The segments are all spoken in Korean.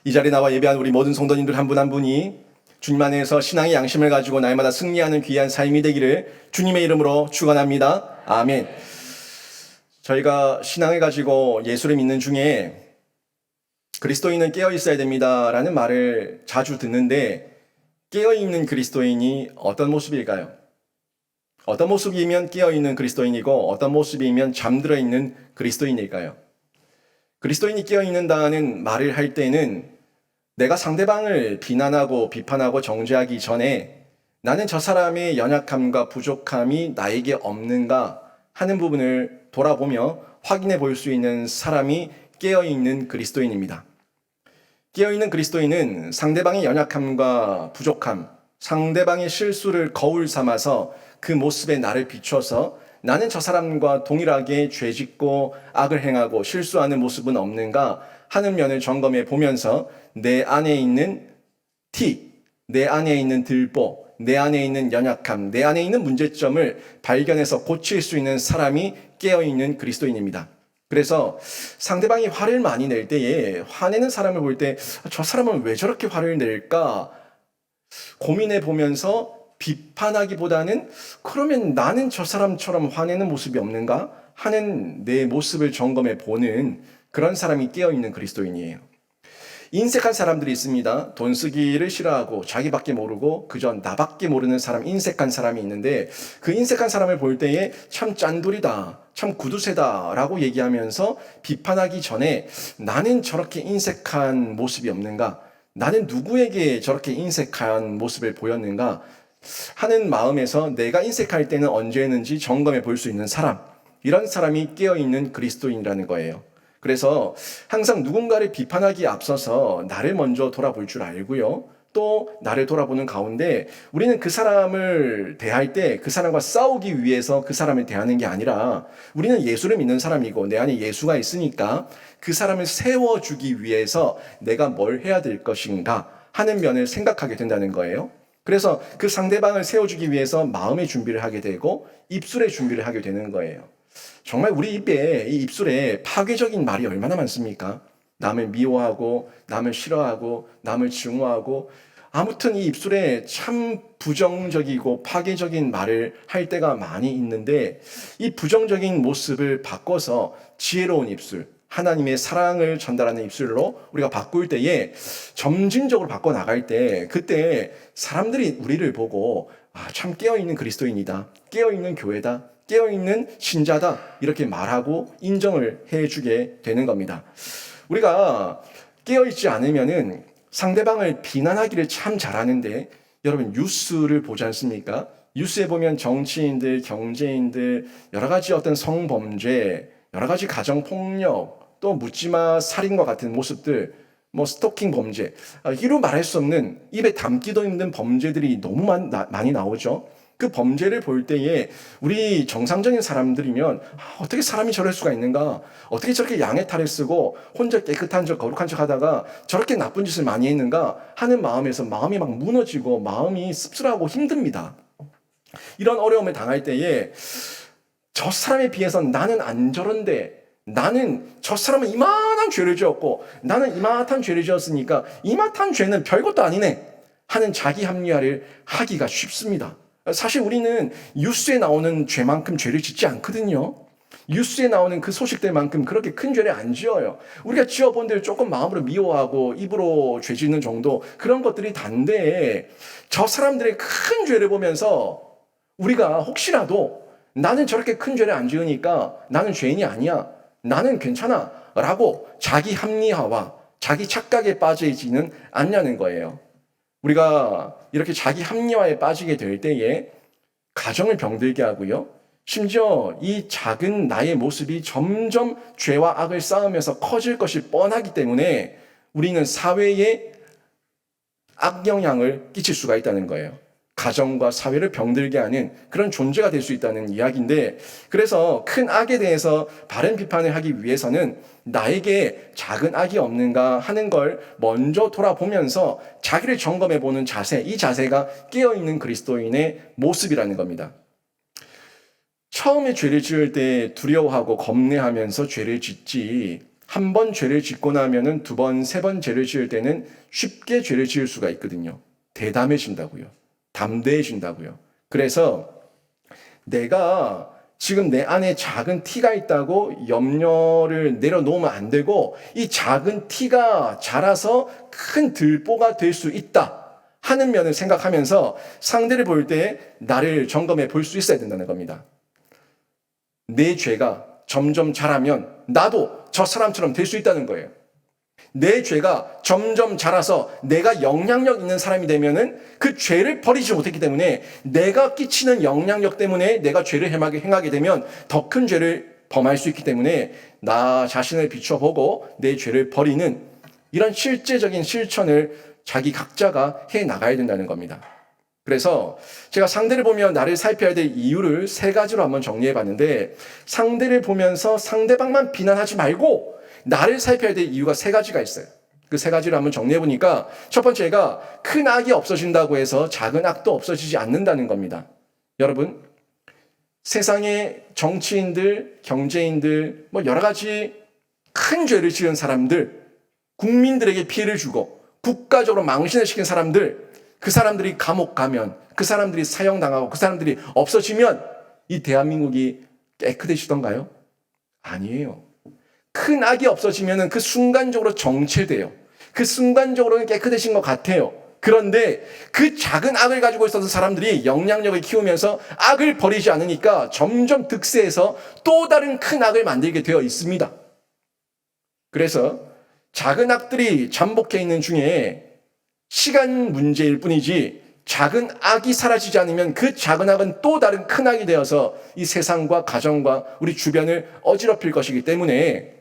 이 자리에 나와 예배한 우리 모든 성도님들 한 분 한 분이 주님 안에서 신앙의 양심을 가지고 날마다 승리하는 귀한 삶이 되기를 주님의 이름으로 축원합니다. 아멘. 저희가 신앙을 가지고 예수를 믿는 중에 그리스도인은 깨어 있어야 됩니다라는 말을 자주 듣는데, 깨어 있는 그리스도인이 어떤 모습일까요? 어떤 모습이면 깨어 있는 그리스도인이고 어떤 모습이면 잠들어 있는 그리스도인일까요? 그리스도인이 깨어 있는다는 말을 할 때는 내가 상대방을 비난하고 비판하고 정죄하기 전에 나는 저 사람의 연약함과 부족함이 나에게 없는가 하는 부분을 돌아보며 확인해 볼 수 있는 사람이 깨어있는 그리스도인입니다. 깨어있는 그리스도인은 상대방의 연약함과 부족함, 상대방의 실수를 거울 삼아서 그 모습에 나를 비춰서 나는 저 사람과 동일하게 죄짓고 악을 행하고 실수하는 모습은 없는가 하는 면을 점검해 보면서 내 안에 있는 내 안에 있는 들보, 내 안에 있는 연약함, 내 안에 있는 문제점을 발견해서 고칠 수 있는 사람이 깨어있는 그리스도인입니다. 그래서 상대방이 화를 많이 낼 때에 화내는 사람을 볼 때 저 사람은 왜 저렇게 화를 낼까 고민해 보면서 비판하기보다는 그러면 나는 저 사람처럼 화내는 모습이 없는가 하는 내 모습을 점검해 보는 그런 사람이 깨어있는 그리스도인이에요. 인색한 사람들이 있습니다. 돈 쓰기를 싫어하고 자기밖에 모르고 그저 나밖에 모르는 사람, 인색한 사람이 있는데 그 인색한 사람을 볼 때에 참 짠돌이다, 참 구두쇠다 라고 얘기하면서 비판하기 전에 나는 저렇게 인색한 모습이 없는가, 나는 누구에게 저렇게 인색한 모습을 보였는가 하는 마음에서 내가 인색할 때는 언제였는지 점검해 볼 수 있는 사람, 이런 사람이 깨어있는 그리스도인이라는 거예요. 그래서 항상 누군가를 비판하기에 앞서서 나를 먼저 돌아볼 줄 알고요. 또 나를 돌아보는 가운데 우리는 그 사람을 대할 때 그 사람과 싸우기 위해서 그 사람을 대하는 게 아니라 우리는 예수를 믿는 사람이고 내 안에 예수가 있으니까 그 사람을 세워주기 위해서 내가 뭘 해야 될 것인가 하는 면을 생각하게 된다는 거예요. 그래서 그 상대방을 세워주기 위해서 마음의 준비를 하게 되고 입술의 준비를 하게 되는 거예요. 정말 우리 이 입술에 파괴적인 말이 얼마나 많습니까? 남을 미워하고, 남을 싫어하고, 남을 증오하고, 아무튼 이 입술에 참 부정적이고 파괴적인 말을 할 때가 많이 있는데, 이 부정적인 모습을 바꿔서 지혜로운 입술, 하나님의 사랑을 전달하는 입술로 우리가 바꿀 때에 점진적으로 바꿔 나갈 때, 그때 사람들이 우리를 보고 참 깨어있는 그리스도인이다, 깨어있는 교회다, 깨어있는 신자다 이렇게 말하고 인정을 해주게 되는 겁니다. 우리가 깨어있지 않으면은 상대방을 비난하기를 참 잘하는데, 여러분 뉴스를 보지 않습니까? 뉴스에 보면 정치인들, 경제인들, 여러 가지 어떤 성범죄, 여러 가지 가정폭력, 또 묻지마 살인과 같은 모습들, 스토킹 범죄, 이루 말할 수 없는, 입에 담기도 힘든 범죄들이 너무 많이 나오죠. 그 범죄를 볼 때에 우리 정상적인 사람들이면 어떻게 사람이 저럴 수가 있는가, 어떻게 저렇게 양의 탈을 쓰고 혼자 깨끗한 척 거룩한 척 하다가 저렇게 나쁜 짓을 많이 했는가 하는 마음에서 마음이 막 무너지고 마음이 씁쓸하고 힘듭니다. 이런 어려움을 당할 때에 저 사람에 비해서 나는 안 저런데, 나는 저 사람은 이만한 죄를 지었고 나는 이만한 죄를 지었으니까 이만한 죄는 별것도 아니네 하는 자기 합리화를 하기가 쉽습니다. 사실 우리는 뉴스에 나오는 죄만큼 죄를 짓지 않거든요. 뉴스에 나오는 그 소식들만큼 그렇게 큰 죄를 안 지어요. 우리가 지어본 데를 조금 마음으로 미워하고 입으로 죄 짓는 정도, 그런 것들이 단데 저 사람들의 큰 죄를 보면서 우리가 혹시라도 나는 저렇게 큰 죄를 안 지으니까 나는 죄인이 아니야, 나는 괜찮아 라고 자기 합리화와 자기 착각에 빠지지는 않냐는 거예요. 우리가 이렇게 자기 합리화에 빠지게 될 때에 가정을 병들게 하고요, 심지어 이 작은 나의 모습이 점점 죄와 악을 쌓으면서 커질 것이 뻔하기 때문에 우리는 사회에 악영향을 끼칠 수가 있다는 거예요. 가정과 사회를 병들게 하는 그런 존재가 될 수 있다는 이야기인데, 그래서 큰 악에 대해서 바른 비판을 하기 위해서는 나에게 작은 악이 없는가 하는 걸 먼저 돌아보면서 자기를 점검해보는 자세, 이 자세가 깨어있는 그리스도인의 모습이라는 겁니다. 처음에 죄를 지을 때 두려워하고 겁내하면서 죄를 짓지, 한 번 죄를 짓고 나면은 두 번, 세 번 죄를 지을 때는 쉽게 죄를 지을 수가 있거든요. 대담해진다고요. 담대해진다고요. 그래서 내가 지금 내 안에 작은 티가 있다고 염려를 내려놓으면 안 되고, 이 작은 티가 자라서 큰 들보가 될 수 있다 하는 면을 생각하면서 상대를 볼 때 나를 점검해 볼 수 있어야 된다는 겁니다. 내 죄가 점점 자라면 나도 저 사람처럼 될 수 있다는 거예요. 내 죄가 점점 자라서 내가 영향력 있는 사람이 되면은 그 죄를 버리지 못했기 때문에 내가 끼치는 영향력 때문에 내가 죄를 행하게 되면 더 큰 죄를 범할 수 있기 때문에 나 자신을 비춰보고 내 죄를 버리는 이런 실제적인 실천을 자기 각자가 해 나가야 된다는 겁니다. 그래서 제가 상대를 보면 나를 살펴야 될 이유를 세 가지로 한번 정리해 봤는데, 상대를 보면서 상대방만 비난하지 말고 나를 살펴야 될 이유가 세 가지가 있어요. 그 세 가지를 한번 정리해 보니까, 첫 번째가 큰 악이 없어진다고 해서 작은 악도 없어지지 않는다는 겁니다. 여러분, 세상의 정치인들, 경제인들, 여러 가지 큰 죄를 지은 사람들, 국민들에게 피해를 주고 국가적으로 망신을 시킨 사람들, 그 사람들이 감옥 가면, 그 사람들이 사형당하고 그 사람들이 없어지면 이 대한민국이 깨끗해지던가요? 아니에요. 큰 악이 없어지면 그 순간적으로 정체돼요. 그 순간적으로는 깨끗해진 것 같아요. 그런데 그 작은 악을 가지고 있었던 사람들이 영향력을 키우면서 악을 버리지 않으니까 점점 득세해서 또 다른 큰 악을 만들게 되어 있습니다. 그래서 작은 악들이 잠복해 있는 중에 시간 문제일 뿐이지, 작은 악이 사라지지 않으면 그 작은 악은 또 다른 큰 악이 되어서 이 세상과 가정과 우리 주변을 어지럽힐 것이기 때문에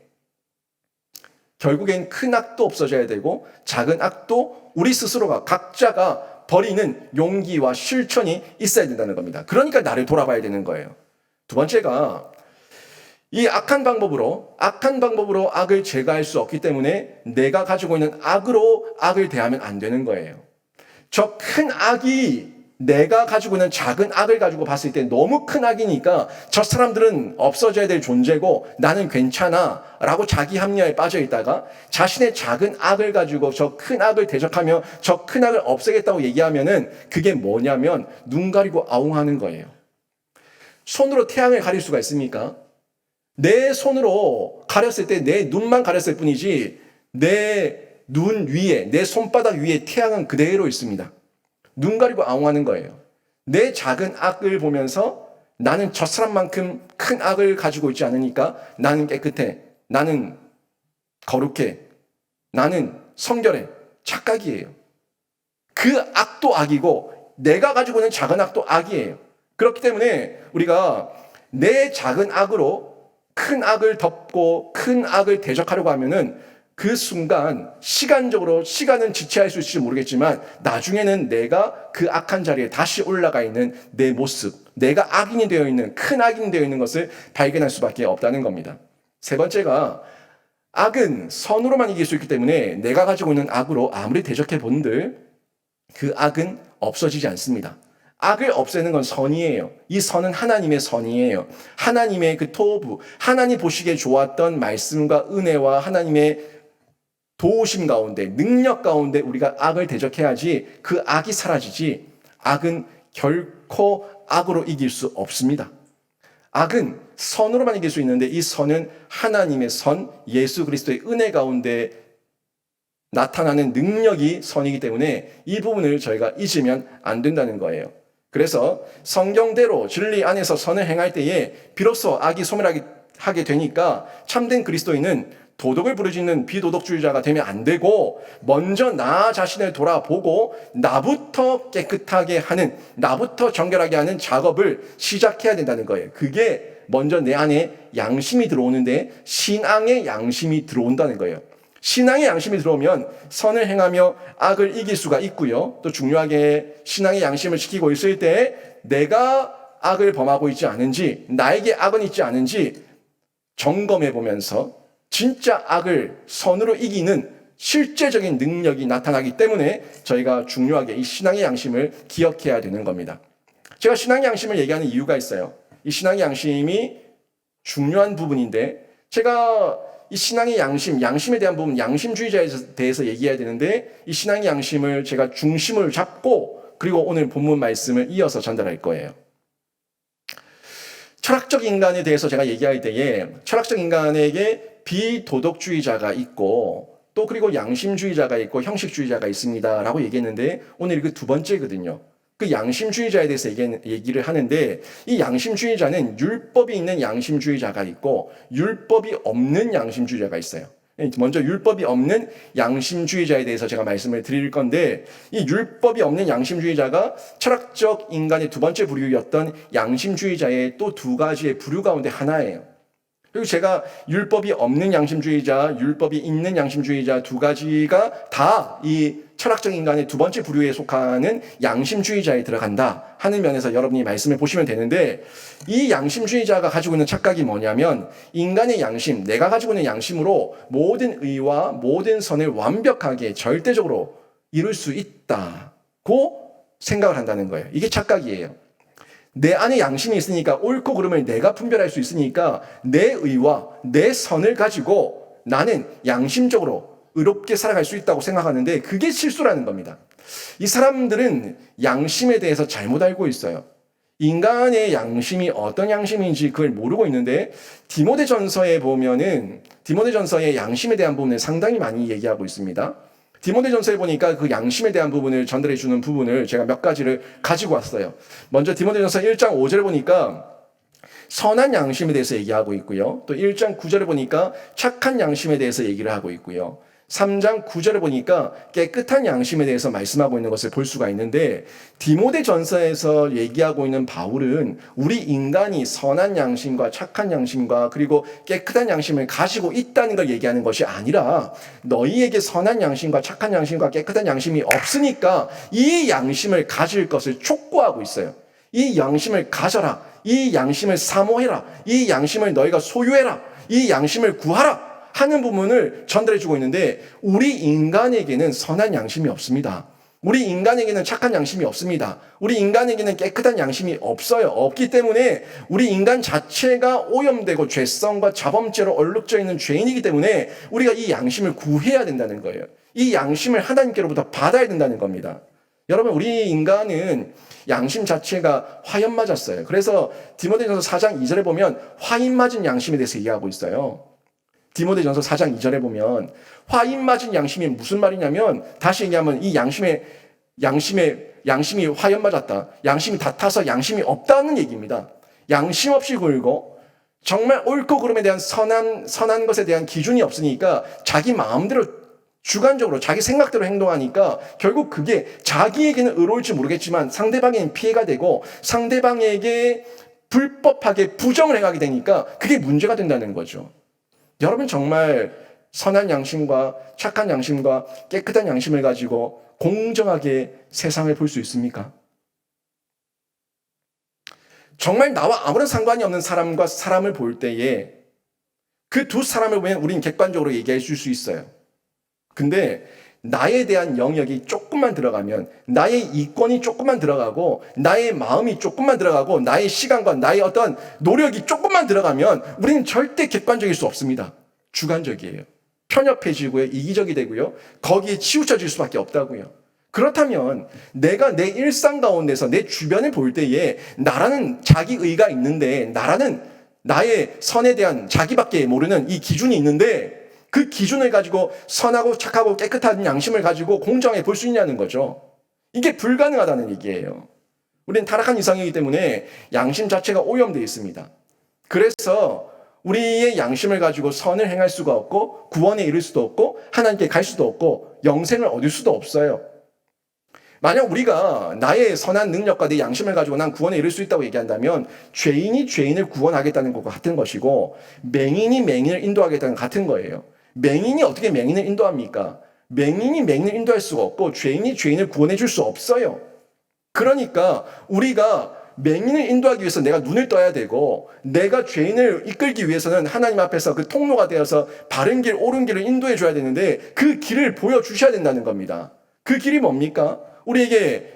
결국엔 큰 악도 없어져야 되고 작은 악도 우리 스스로가 각자가 버리는 용기와 실천이 있어야 된다는 겁니다. 그러니까 나를 돌아봐야 되는 거예요. 두 번째가, 이 악한 방법으로 악을 제거할 수 없기 때문에 내가 가지고 있는 악으로 악을 대하면 안 되는 거예요. 저 큰 악이 내가 가지고 있는 작은 악을 가지고 봤을 때 너무 큰 악이니까 저 사람들은 없어져야 될 존재고 나는 괜찮아 라고 자기 합리화에 빠져 있다가 자신의 작은 악을 가지고 저 큰 악을 대적하며 저 큰 악을 없애겠다고 얘기하면은 그게 뭐냐면 눈 가리고 아웅하는 거예요. 손으로 태양을 가릴 수가 있습니까? 내 손으로 가렸을 때 내 눈만 가렸을 뿐이지 내 눈 위에, 내 손바닥 위에 태양은 그대로 있습니다. 눈 가리고 아웅하는 거예요. 내 작은 악을 보면서 나는 저 사람만큼 큰 악을 가지고 있지 않으니까 나는 깨끗해, 나는 거룩해, 나는 성결해. 착각이에요. 그 악도 악이고 내가 가지고 있는 작은 악도 악이에요. 그렇기 때문에 우리가 내 작은 악으로 큰 악을 덮고 큰 악을 대적하려고 하면은 그 순간 시간은 지체할 수 있을지 모르겠지만 나중에는 내가 그 악한 자리에 다시 올라가 있는 내 모습, 내가 악인이 되어 있는, 큰 악인이 되어 있는 것을 발견할 수밖에 없다는 겁니다. 세 번째가, 악은 선으로만 이길 수 있기 때문에 내가 가지고 있는 악으로 아무리 대적해 본들 그 악은 없어지지 않습니다. 악을 없애는 건 선이에요. 이 선은 하나님의 선이에요. 하나님의 그 토부, 하나님 보시기에 좋았던 말씀과 은혜와 하나님의 도우심 가운데, 능력 가운데 우리가 악을 대적해야지 그 악이 사라지지, 악은 결코 악으로 이길 수 없습니다. 악은 선으로만 이길 수 있는데 이 선은 하나님의 선, 예수 그리스도의 은혜 가운데 나타나는 능력이 선이기 때문에 이 부분을 저희가 잊으면 안 된다는 거예요. 그래서 성경대로 진리 안에서 선을 행할 때에 비로소 악이 소멸하게 되니까 참된 그리스도인은 도덕을 부르짖는 비도덕주의자가 되면 안 되고 먼저 나 자신을 돌아보고 나부터 깨끗하게 하는, 나부터 정결하게 하는 작업을 시작해야 된다는 거예요. 그게 먼저 내 안에 양심이 들어오는데 신앙의 양심이 들어온다는 거예요. 신앙의 양심이 들어오면 선을 행하며 악을 이길 수가 있고요. 또 중요하게 신앙의 양심을 지키고 있을 때 내가 악을 범하고 있지 않은지, 나에게 악은 있지 않은지 점검해 보면서 진짜 악을 선으로 이기는 실제적인 능력이 나타나기 때문에 저희가 중요하게 이 신앙의 양심을 기억해야 되는 겁니다. 제가 신앙의 양심을 얘기하는 이유가 있어요. 이 신앙의 양심이 중요한 부분인데 제가 이 신앙의 양심, 양심에 대한 부분, 양심주의자에 대해서 얘기해야 되는데 이 신앙의 양심을 제가 중심을 잡고 그리고 오늘 본문 말씀을 이어서 전달할 거예요. 철학적 인간에 대해서 제가 얘기할 때에 철학적 인간에게 비도덕주의자가 있고 또 그리고 양심주의자가 있고 형식주의자가 있습니다라고 얘기했는데 오늘 그 두 번째거든요. 그 양심주의자에 대해서 얘기를 하는데 이 양심주의자는 율법이 있는 양심주의자가 있고 율법이 없는 양심주의자가 있어요. 먼저 율법이 없는 양심주의자에 대해서 제가 말씀을 드릴 건데 이 율법이 없는 양심주의자가 철학적 인간의 두 번째 부류였던 양심주의자의 또 두 가지의 부류 가운데 하나예요. 그리고 제가 율법이 없는 양심주의자, 율법이 있는 양심주의자 두 가지가 다 이 철학적 인간의 두 번째 부류에 속하는 양심주의자에 들어간다 하는 면에서 여러분이 말씀을 보시면 되는데 이 양심주의자가 가지고 있는 착각이 뭐냐면 인간의 양심, 내가 가지고 있는 양심으로 모든 의와 모든 선을 완벽하게 절대적으로 이룰 수 있다고 생각을 한다는 거예요. 이게 착각이에요. 내 안에 양심이 있으니까 옳고 그름을 내가 분별할 수 있으니까 내 의와 내 선을 가지고 나는 양심적으로 의롭게 살아갈 수 있다고 생각하는데 그게 실수라는 겁니다. 이 사람들은 양심에 대해서 잘못 알고 있어요. 인간의 양심이 어떤 양심인지 그걸 모르고 있는데 디모데전서에 보면은 디모데전서의 양심에 대한 부분을 상당히 많이 얘기하고 있습니다. 디모데전서에 보니까 그 양심에 대한 부분을 전달해 주는 부분을 제가 몇 가지를 가지고 왔어요. 먼저 디모데전서 1장 5절에 보니까 선한 양심에 대해서 얘기하고 있고요. 또 1장 9절에 보니까 착한 양심에 대해서 얘기를 하고 있고요. 3장 9절에 보니까 깨끗한 양심에 대해서 말씀하고 있는 것을 볼 수가 있는데 디모데전서에서 얘기하고 있는 바울은 우리 인간이 선한 양심과 착한 양심과 그리고 깨끗한 양심을 가지고 있다는 걸 얘기하는 것이 아니라 너희에게 선한 양심과 착한 양심과 깨끗한 양심이 없으니까 이 양심을 가질 것을 촉구하고 있어요. 이 양심을 가져라. 이 양심을 사모해라. 이 양심을 너희가 소유해라. 이 양심을 구하라. 하는 부분을 전달해주고 있는데 우리 인간에게는 선한 양심이 없습니다. 우리 인간에게는 착한 양심이 없습니다. 우리 인간에게는 깨끗한 양심이 없어요. 없기 때문에 우리 인간 자체가 오염되고 죄성과 자범죄로 얼룩져 있는 죄인이기 때문에 우리가 이 양심을 구해야 된다는 거예요. 이 양심을 하나님께로부터 받아야 된다는 겁니다. 여러분 우리 인간은 양심 자체가 화염 맞았어요. 그래서 디모데전서 4장 2절에 보면 화인 맞은 양심에 대해서 얘기하고 있어요. 디모데전서 4장 2절에 보면 화인 맞은 양심이 무슨 말이냐면 다시 얘기하면 이 양심이 화염 맞았다. 양심이 다 타서 양심이 없다는 얘기입니다. 양심 없이 굴고 정말 옳고 그름에 대한 선한 것에 대한 기준이 없으니까 자기 마음대로 주관적으로 자기 생각대로 행동하니까 결국 그게 자기에게는 의로울지 모르겠지만 상대방에게는 피해가 되고 상대방에게 불법하게 부정을 행하게 되니까 그게 문제가 된다는 거죠. 여러분 정말 선한 양심과 착한 양심과 깨끗한 양심을 가지고 공정하게 세상을 볼 수 있습니까? 정말 나와 아무런 상관이 없는 사람과 사람을 볼 때에 그 두 사람을 보면 우리는 객관적으로 얘기해 줄 수 있어요. 근데 나에 대한 영역이 조금만 들어가면 나의 이권이 조금만 들어가고 나의 마음이 조금만 들어가고 나의 시간과 나의 어떤 노력이 조금만 들어가면 우리는 절대 객관적일 수 없습니다. 주관적이에요. 편협해지고요. 이기적이 되고요. 거기에 치우쳐질 수밖에 없다고요. 그렇다면 내가 내 일상 가운데서 내 주변을 볼 때에 나라는 자기의가 있는데 나라는 나의 선에 대한 자기밖에 모르는 이 기준이 있는데 그 기준을 가지고 선하고 착하고 깨끗한 양심을 가지고 공정해 볼 수 있냐는 거죠. 이게 불가능하다는 얘기예요. 우리는 타락한 이상이기 때문에 양심 자체가 오염되어 있습니다. 그래서 우리의 양심을 가지고 선을 행할 수가 없고 구원에 이를 수도 없고 하나님께 갈 수도 없고 영생을 얻을 수도 없어요. 만약 우리가 나의 선한 능력과 내 양심을 가지고 난 구원에 이를 수 있다고 얘기한다면 죄인이 죄인을 구원하겠다는 것과 같은 것이고 맹인이 맹인을 인도하겠다는 같은 거예요. 맹인이 어떻게 맹인을 인도합니까? 맹인이 맹인을 인도할 수가 없고 죄인이 죄인을 구원해 줄 수 없어요. 그러니까 우리가 맹인을 인도하기 위해서 내가 눈을 떠야 되고 내가 죄인을 이끌기 위해서는 하나님 앞에서 그 통로가 되어서 바른 길, 옳은 길을 인도해 줘야 되는데 그 길을 보여주셔야 된다는 겁니다. 그 길이 뭡니까? 우리에게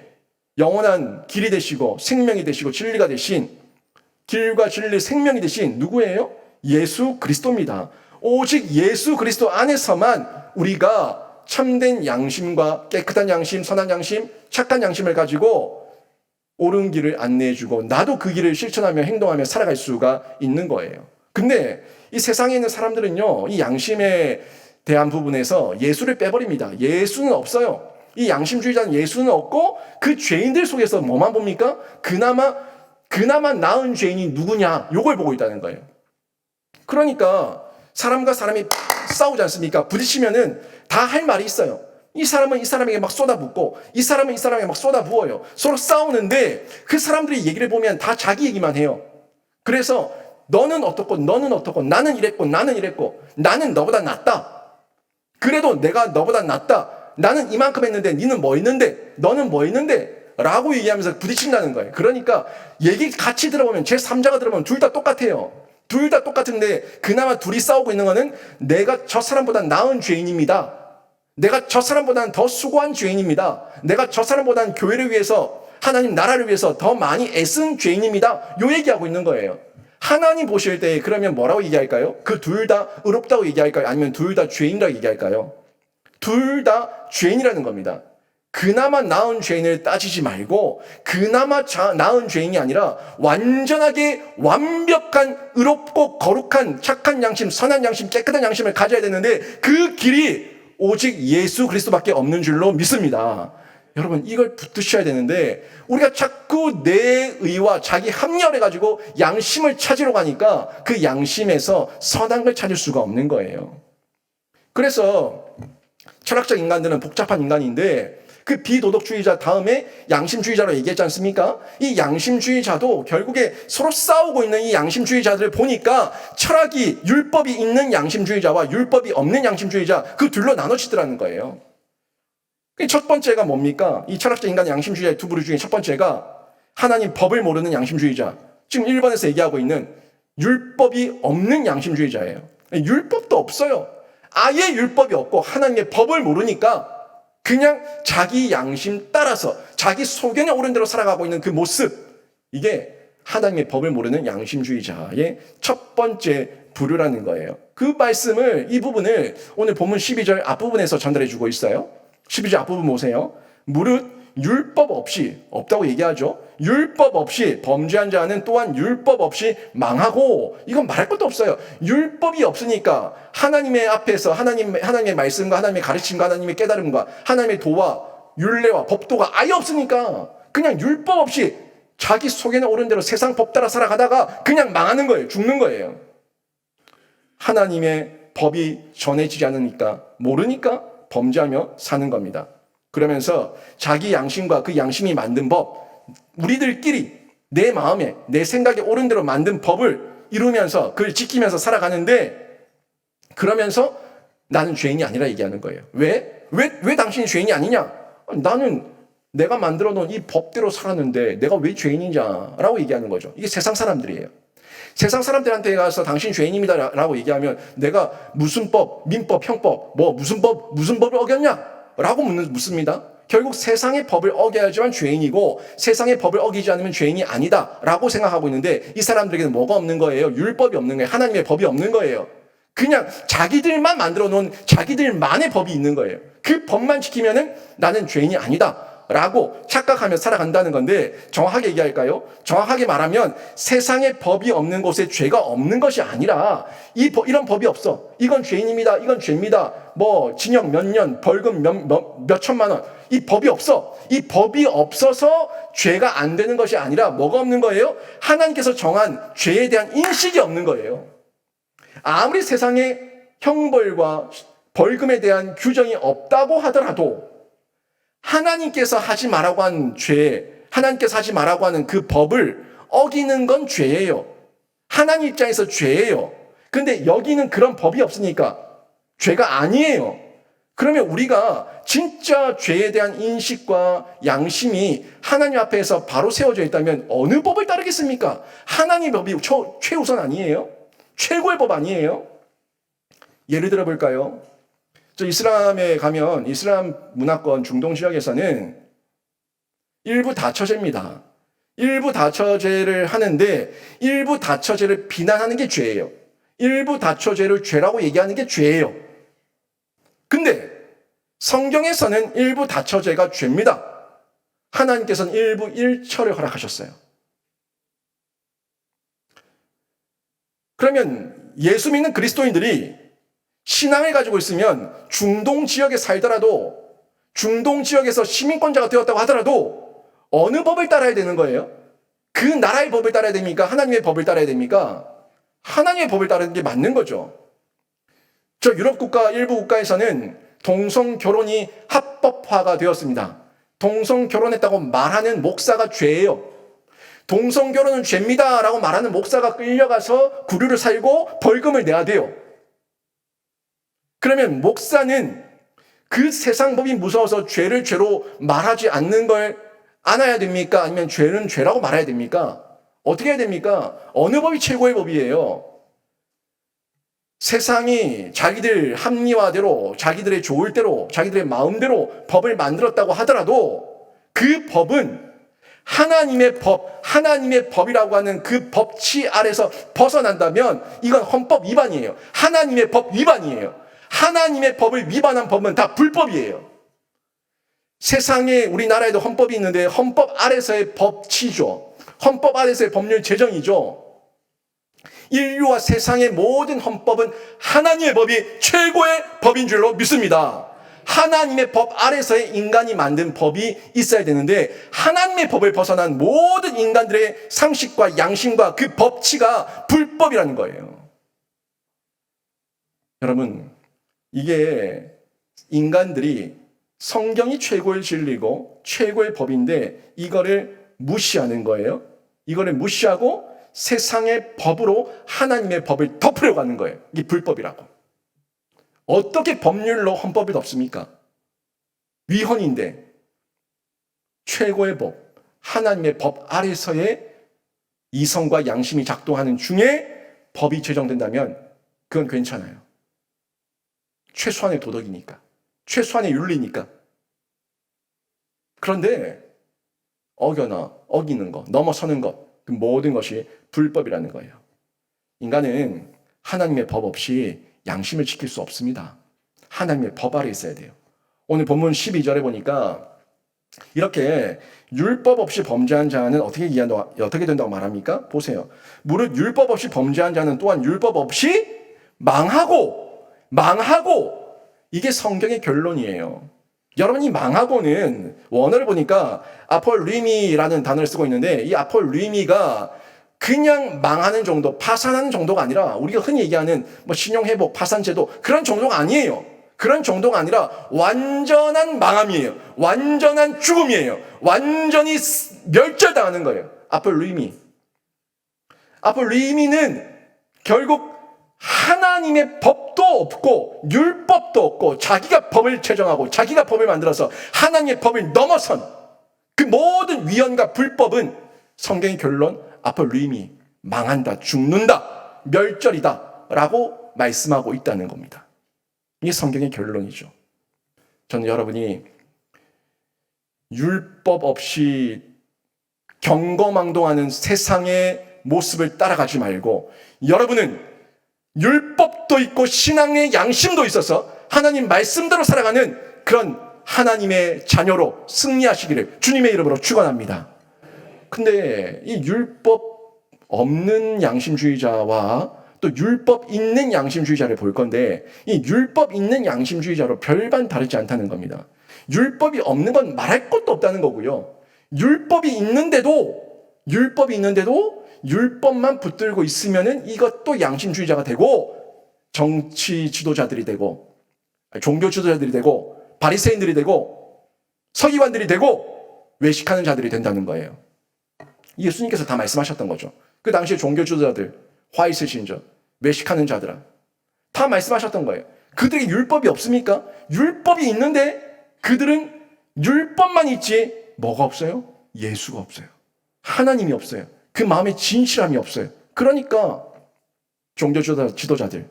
영원한 길이 되시고 생명이 되시고 진리가 되신 길과 진리 생명이 되신 누구예요? 예수 그리스도입니다. 오직 예수 그리스도 안에서만 우리가 참된 양심과 깨끗한 양심, 선한 양심, 착한 양심을 가지고 옳은 길을 안내해주고 나도 그 길을 실천하며 행동하며 살아갈 수가 있는 거예요. 근데 이 세상에 있는 사람들은요, 이 양심에 대한 부분에서 예수를 빼버립니다. 예수는 없어요. 이 양심주의자는 예수는 없고 그 죄인들 속에서 뭐만 봅니까? 그나마 나은 죄인이 누구냐? 요걸 보고 있다는 거예요. 그러니까 사람과 사람이 싸우지 않습니까? 부딪히면은 다 할 말이 있어요. 이 사람은 이 사람에게 막 쏟아붓고 이 사람은 이 사람에게 막 쏟아부어요. 서로 싸우는데 그 사람들이 얘기를 보면 다 자기 얘기만 해요. 그래서 너는 어떻고 너는 어떻고 나는 이랬고 나는 이랬고 나는 너보다 낫다. 그래도 내가 너보다 낫다. 나는 이만큼 했는데 니는 뭐 했는데 너는 뭐 했는데 라고 얘기하면서 부딪힌다는 거예요. 그러니까 얘기 같이 들어보면 제3자가 들어보면 둘 다 똑같아요. 둘 다 똑같은데 그나마 둘이 싸우고 있는 거는 내가 저 사람보다 나은 죄인입니다. 내가 저 사람보다는 더 수고한 죄인입니다. 내가 저 사람보다는 교회를 위해서 하나님 나라를 위해서 더 많이 애쓴 죄인입니다. 요 얘기하고 있는 거예요. 하나님 보실 때 그러면 뭐라고 얘기할까요? 그 둘 다 의롭다고 얘기할까요? 아니면 둘 다 죄인이라고 얘기할까요? 둘 다 죄인이라는 겁니다. 그나마 나은 죄인을 따지지 말고 그나마 나은 죄인이 아니라 완전하게 완벽한 의롭고 거룩한 착한 양심, 선한 양심, 깨끗한 양심을 가져야 되는데 그 길이 오직 예수 그리스도밖에 없는 줄로 믿습니다. 여러분 이걸 붙드셔야 되는데 우리가 자꾸 내 의와 자기 합리화를 가지고 양심을 찾으러 가니까 그 양심에서 선한 걸 찾을 수가 없는 거예요. 그래서 철학적 인간들은 복잡한 인간인데 그 비도덕주의자 다음에 양심주의자로 얘기했지 않습니까? 이 양심주의자도 결국에 서로 싸우고 있는 이 양심주의자들을 보니까 철학이 율법이 있는 양심주의자와 율법이 없는 양심주의자 그 둘로 나눠지더라는 거예요. 첫 번째가 뭡니까? 이 철학적 인간 양심주의자의 두 부류 중에 첫 번째가 하나님 법을 모르는 양심주의자. 지금 1번에서 얘기하고 있는 율법이 없는 양심주의자예요. 율법도 없어요. 아예 율법이 없고 하나님의 법을 모르니까 그냥 자기 양심 따라서 자기 소견에 오른 대로 살아가고 있는 그 모습. 이게 하나님의 법을 모르는 양심주의자의 첫 번째 부류라는 거예요. 그 말씀을 이 부분을 오늘 본문 12절 앞부분에서 전달해 주고 있어요. 12절 앞부분 보세요. 무릇 율법 없이 없다고 얘기하죠. 율법 없이 범죄한 자는 또한 율법 없이 망하고 이건 말할 것도 없어요. 율법이 없으니까 하나님의 앞에서 하나님의 말씀과 하나님의 가르침과 하나님의 깨달음과 하나님의 도와 율례와 법도가 아예 없으니까 그냥 율법 없이 자기 속에는 오른 대로 세상 법 따라 살아가다가 그냥 망하는 거예요. 죽는 거예요. 하나님의 법이 전해지지 않으니까 모르니까 범죄하며 사는 겁니다. 그러면서 자기 양심과 그 양심이 만든 법, 우리들끼리 내 마음에 내 생각에 옳은 대로 만든 법을 이루면서 그걸 지키면서 살아가는데 그러면서 나는 죄인이 아니라 얘기하는 거예요. 왜 당신이 죄인이 아니냐? 나는 내가 만들어 놓은 이 법대로 살았는데 내가 왜 죄인이냐라고 얘기하는 거죠. 이게 세상 사람들이에요. 세상 사람들한테 가서 당신 죄인입니다 라고 얘기하면 내가 무슨 법, 민법, 형법, 무슨 법을 어겼냐? 라고 묻습니다. 결국 세상의 법을 어겨야지만 죄인이고 세상의 법을 어기지 않으면 죄인이 아니다 라고 생각하고 있는데 이 사람들에게는 뭐가 없는 거예요? 율법이 없는 거예요. 하나님의 법이 없는 거예요. 그냥 자기들만 만들어 놓은 자기들만의 법이 있는 거예요. 그 법만 지키면은 나는 죄인이 아니다 라고 착각하며 살아간다는 건데 정확하게 얘기할까요? 정확하게 말하면 세상에 법이 없는 곳에 죄가 없는 것이 아니라 이런 법이 없어. 이건 죄인입니다. 이건 죄입니다. 징역 몇 년, 벌금 몇 천만 원. 이 법이 없어. 이 법이 없어서 죄가 안 되는 것이 아니라 뭐가 없는 거예요? 하나님께서 정한 죄에 대한 인식이 없는 거예요. 아무리 세상에 형벌과 벌금에 대한 규정이 없다고 하더라도 하나님께서 하지 말라고 한 죄, 하나님께서 하지 말라고 하는 그 법을 어기는 건 죄예요. 하나님 입장에서 죄예요. 근데 여기는 그런 법이 없으니까 죄가 아니에요. 그러면 우리가 진짜 죄에 대한 인식과 양심이 하나님 앞에서 바로 세워져 있다면 어느 법을 따르겠습니까? 하나님 법이 최우선 아니에요? 최고의 법 아니에요? 예를 들어 볼까요? 이슬람에 가면 이슬람 문화권 중동 지역에서는 일부 다처제입니다. 일부 다처제를 하는데 일부 다처제를 비난하는 게 죄예요. 일부 다처죄를 죄라고 얘기하는 게 죄예요. 근데 성경에서는 일부 다처죄가 죄입니다. 하나님께서는 일부 일처를 허락하셨어요. 그러면 예수 믿는 그리스도인들이 신앙을 가지고 있으면 중동 지역에 살더라도, 중동 지역에서 시민권자가 되었다고 하더라도 어느 법을 따라야 되는 거예요? 그 나라의 법을 따라야 됩니까? 하나님의 법을 따라야 됩니까? 하나님의 법을 따르는 게 맞는 거죠. 저 유럽 국가 일부 국가에서는 동성 결혼이 합법화가 되었습니다. 동성 결혼했다고 말하는 목사가 죄예요. 동성 결혼은 죄입니다라고 말하는 목사가 끌려가서 구류를 살고 벌금을 내야 돼요. 그러면 목사는 그 세상 법이 무서워서 죄를 죄로 말하지 않는 걸 안아야 됩니까? 아니면 죄는 죄라고 말해야 됩니까? 어떻게 해야 됩니까? 어느 법이 최고의 법이에요? 세상이 자기들 합리화대로, 자기들의 좋을 대로, 자기들의 마음대로 법을 만들었다고 하더라도 그 법은 하나님의 법, 하나님의 법이라고 하는 그 법치 아래서 벗어난다면 이건 헌법 위반이에요. 하나님의 법 위반이에요. 하나님의 법을 위반한 법은 다 불법이에요. 세상에 우리나라에도 헌법이 있는데 헌법 아래서의 법치죠. 헌법 아래서의 법률 제정이죠. 인류와 세상의 모든 헌법은 하나님의 법이 최고의 법인 줄로 믿습니다. 하나님의 법 아래서의 인간이 만든 법이 있어야 되는데 하나님의 법을 벗어난 모든 인간들의 상식과 양심과 그 법치가 불법이라는 거예요. 여러분, 이게 인간들이 성경이 최고의 진리고 최고의 법인데 이거를 무시하는 거예요. 이거를 무시하고 세상의 법으로 하나님의 법을 덮으려고 하는 거예요. 이게 불법이라고. 어떻게 법률로 헌법이 덮습니까? 위헌인데 최고의 법, 하나님의 법 아래서의 이성과 양심이 작동하는 중에 법이 제정된다면 그건 괜찮아요. 최소한의 도덕이니까. 최소한의 윤리니까. 그런데 어기는 것, 넘어서는 것, 그 모든 것이 불법이라는 거예요. 인간은 하나님의 법 없이 양심을 지킬 수 없습니다. 하나님의 법 아래 있어야 돼요. 오늘 본문 12절에 보니까 이렇게 율법 없이 범죄한 자는 어떻게 된다고 말합니까? 보세요. 무릇 율법 없이 범죄한 자는 또한 율법 없이 망하고 이게 성경의 결론이에요. 여러분, 이 망하고는 원어를 보니까 아폴리미라는 단어를 쓰고 있는데 이 아폴리미가 그냥 망하는 정도, 파산하는 정도가 아니라 우리가 흔히 얘기하는 신용회복, 파산제도 그런 정도가 아니에요. 그런 정도가 아니라 완전한 망함이에요. 완전한 죽음이에요. 완전히 멸절당하는 거예요. 아폴리미는 결국 하나님의 법도 없고 율법도 없고 자기가 법을 제정하고 자기가 법을 만들어서 하나님의 법을 넘어선 그 모든 위헌과 불법은 성경의 결론 아폴리미 망한다, 죽는다, 멸절이다 라고 말씀하고 있다는 겁니다. 이게 성경의 결론이죠. 저는 여러분이 율법 없이 경거망동하는 세상의 모습을 따라가지 말고 여러분은 율법도 있고 신앙의 양심도 있어서 하나님 말씀대로 살아가는 그런 하나님의 자녀로 승리하시기를 주님의 이름으로 축원합니다. 근데 이 율법 없는 양심주의자와 또 율법 있는 양심주의자를 볼 건데 이 율법 있는 양심주의자로 별반 다르지 않다는 겁니다. 율법이 없는 건 말할 것도 없다는 거고요. 율법이 있는데도 율법만 붙들고 있으면은 이것도 양심주의자가 되고 정치 지도자들이 되고 종교 지도자들이 되고 바리새인들이 되고 서기관들이 되고 외식하는 자들이 된다는 거예요. 예수님께서 다 말씀하셨던 거죠. 그 당시에 종교 지도자들, 화이트 신저, 외식하는 자들아 다 말씀하셨던 거예요. 그들에게 율법이 없습니까? 율법이 있는데 그들은 율법만 있지 뭐가 없어요? 예수가 없어요. 하나님이 없어요. 그 마음에 진실함이 없어요. 그러니까 종교 지도자들,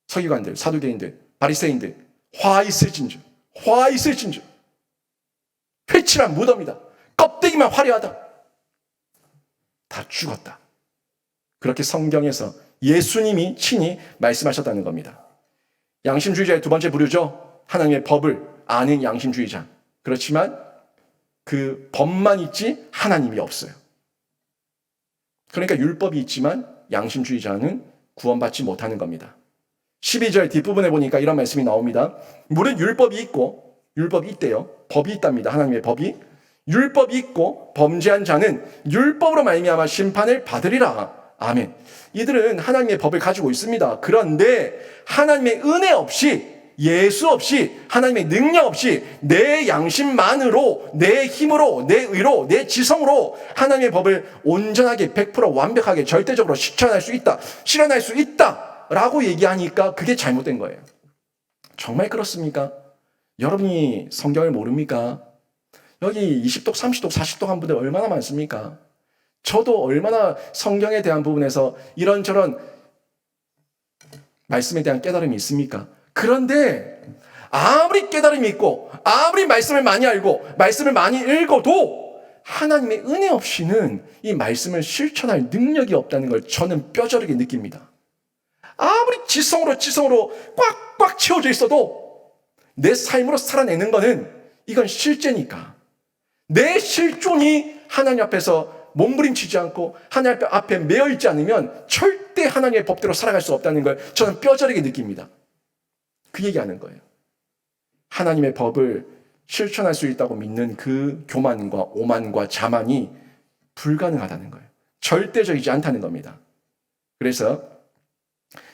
서기관들, 사두개인들, 바리새인들 화 있을진저 회칠한 무덤이다. 껍데기만 화려하다. 다 죽었다. 그렇게 성경에서 예수님이 친히 말씀하셨다는 겁니다. 양심주의자의 두 번째 부류죠. 하나님의 법을 아는 양심주의자. 그렇지만 그 법만 있지 하나님이 없어요. 그러니까 율법이 있지만 양심주의자는 구원받지 못하는 겁니다. 12절 뒷부분에 보니까 이런 말씀이 나옵니다. 무릇 율법이 있고, 율법이 있대요. 법이 있답니다. 하나님의 법이. 율법이 있고 범죄한 자는 율법으로 말미암아 심판을 받으리라. 아멘. 이들은 하나님의 법을 가지고 있습니다. 그런데 하나님의 은혜 없이, 예수 없이, 하나님의 능력 없이 내 양심만으로, 내 힘으로, 내 의로, 내 지성으로 하나님의 법을 온전하게 100% 완벽하게 절대적으로 실천할 수 있다 라고 얘기하니까 그게 잘못된 거예요. 정말 그렇습니까? 여러분이 성경을 모릅니까? 여기 20독, 30독, 40독 한 분들 얼마나 많습니까? 저도 얼마나 성경에 대한 부분에서 이런저런 말씀에 대한 깨달음이 있습니까? 그런데 아무리 깨달음이 있고 아무리 말씀을 많이 알고 말씀을 많이 읽어도 하나님의 은혜 없이는 이 말씀을 실천할 능력이 없다는 걸 저는 뼈저리게 느낍니다. 아무리 지성으로 꽉꽉 채워져 있어도 내 삶으로 살아내는 거는 이건 실제니까. 내 실존이 하나님 앞에서 몸부림치지 않고 하나님 앞에 매여 있지 않으면 절대 하나님의 법대로 살아갈 수 없다는 걸 저는 뼈저리게 느낍니다. 그 얘기하는 거예요. 하나님의 법을 실천할 수 있다고 믿는 그 교만과 오만과 자만이 불가능하다는 거예요. 절대적이지 않다는 겁니다. 그래서